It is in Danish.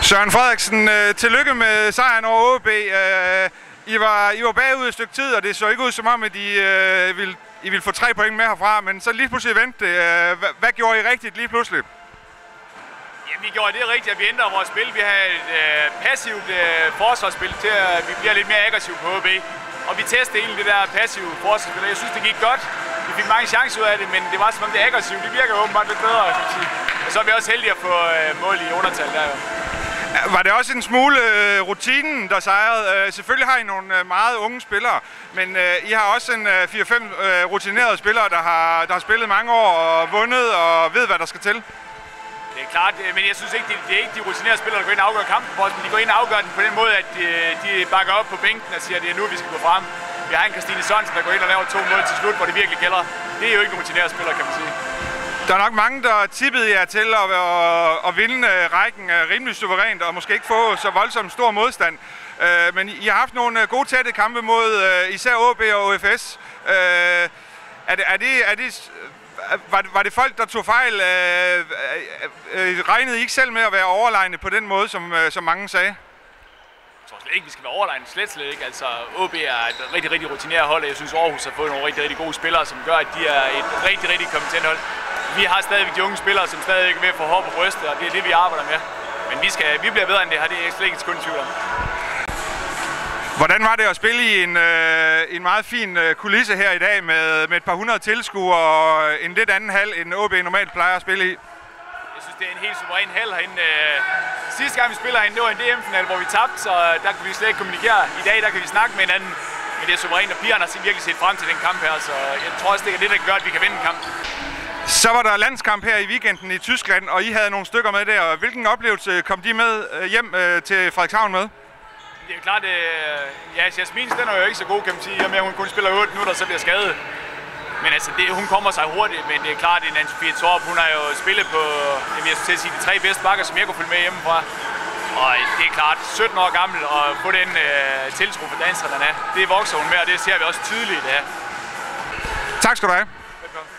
Søren Frederiksen, tillykke med sejren over AaB. I var bagud et stykke tid, og det så ikke ud som om, at I ville få 3 point med herfra, men så lige pludselig vendte det. Hvad gjorde I rigtigt lige pludselig? Jamen, vi gjorde det rigtigt, at vi ændrede vores spil. Vi havde et passivt forsvarsspil til, at vi bliver lidt mere aggressive på AaB. Og vi testede egentlig det der passive forsvarsspil, og jeg synes, det gik godt. Vi fik mange chancer ud af det, men det var som om det aggressive. Det virker åbenbart lidt bedre, kan man sige. Og så er vi også heldige at få mål i undertal der jo. Var det også en smule rutinen, der sejrede? Selvfølgelig har I nogle meget unge spillere, men I har også en 4-5 rutinerede spillere, der har spillet mange år og vundet og ved, hvad der skal til. Det er klart, men jeg synes ikke, det er ikke de rutinerede spillere, der går ind og afgør kampen for os, men de går ind og afgør den på den måde, at de bakker op på bænken og siger, at det er nu, vi skal gå frem. Vi har en Christine Sørensen, der går ind og laver 2 mål til slut, hvor det virkelig gælder. Det er jo ikke rutinerede spillere, kan man sige. Der er nok mange, der tippede jer til at vinde rækken rimelig suverænt og måske ikke få så voldsomt stor modstand. Men I har haft nogle gode tætte kampe mod især AaB og OFS. Var det folk, der tog fejl? Regnede I ikke selv med at være overlegne på den måde, som mange sagde? Jeg tror slet ikke, vi skal være overlegne. Slet ikke. Altså, AaB er et rigtig, rigtig rutineret hold, og jeg synes, Aarhus har fået nogle rigtig, rigtig gode spillere, som gør, at de er et rigtig, rigtig kompetent hold. Vi har stadigvæk de unge spillere, som stadig er ved at få hår på brystet, og det er det, vi arbejder med. Men vi bliver bedre end det her, det er slet ikke et sekund i tvivl om. Hvordan var det at spille i en meget fin kulisse her i dag med et par 100 tilskuere og en lidt anden hal, end AaB normalt plejer at spille i? Jeg synes, det er en helt suveræn hal herinde. Sidste gang vi spiller herinde, det var en DM-final, hvor vi tabte, så der kunne vi slet ikke kommunikere. I dag der kan vi snakke med hinanden, men det er suverænt, og pigerne har virkelig set frem til den kamp her, så jeg tror også, det er det, der gør, at vi kan vinde en kamp. Så var der landskamp her i weekenden i Tyskland, og I havde nogle stykker med der. Hvilken oplevelse kom de med hjem til Frederikshavn med? Det er jo klart, Jasmine, den er jo ikke så god, kan man sige, at hun kun spiller 8 minutter, så bliver skadet. Men altså, hun kommer sig hurtigt, men det er klart, at Anne-Sophie Torp, hun har jo spillet på, jeg skulle til at sige, de 3 bedste bakker, som jeg kunne følge med hjemmefra. Og det er klart, 17 år gammel, og få den tiltro for danskerne, det vokser hun med, og det ser vi også tydeligt af. Tak skal du have. Velkommen.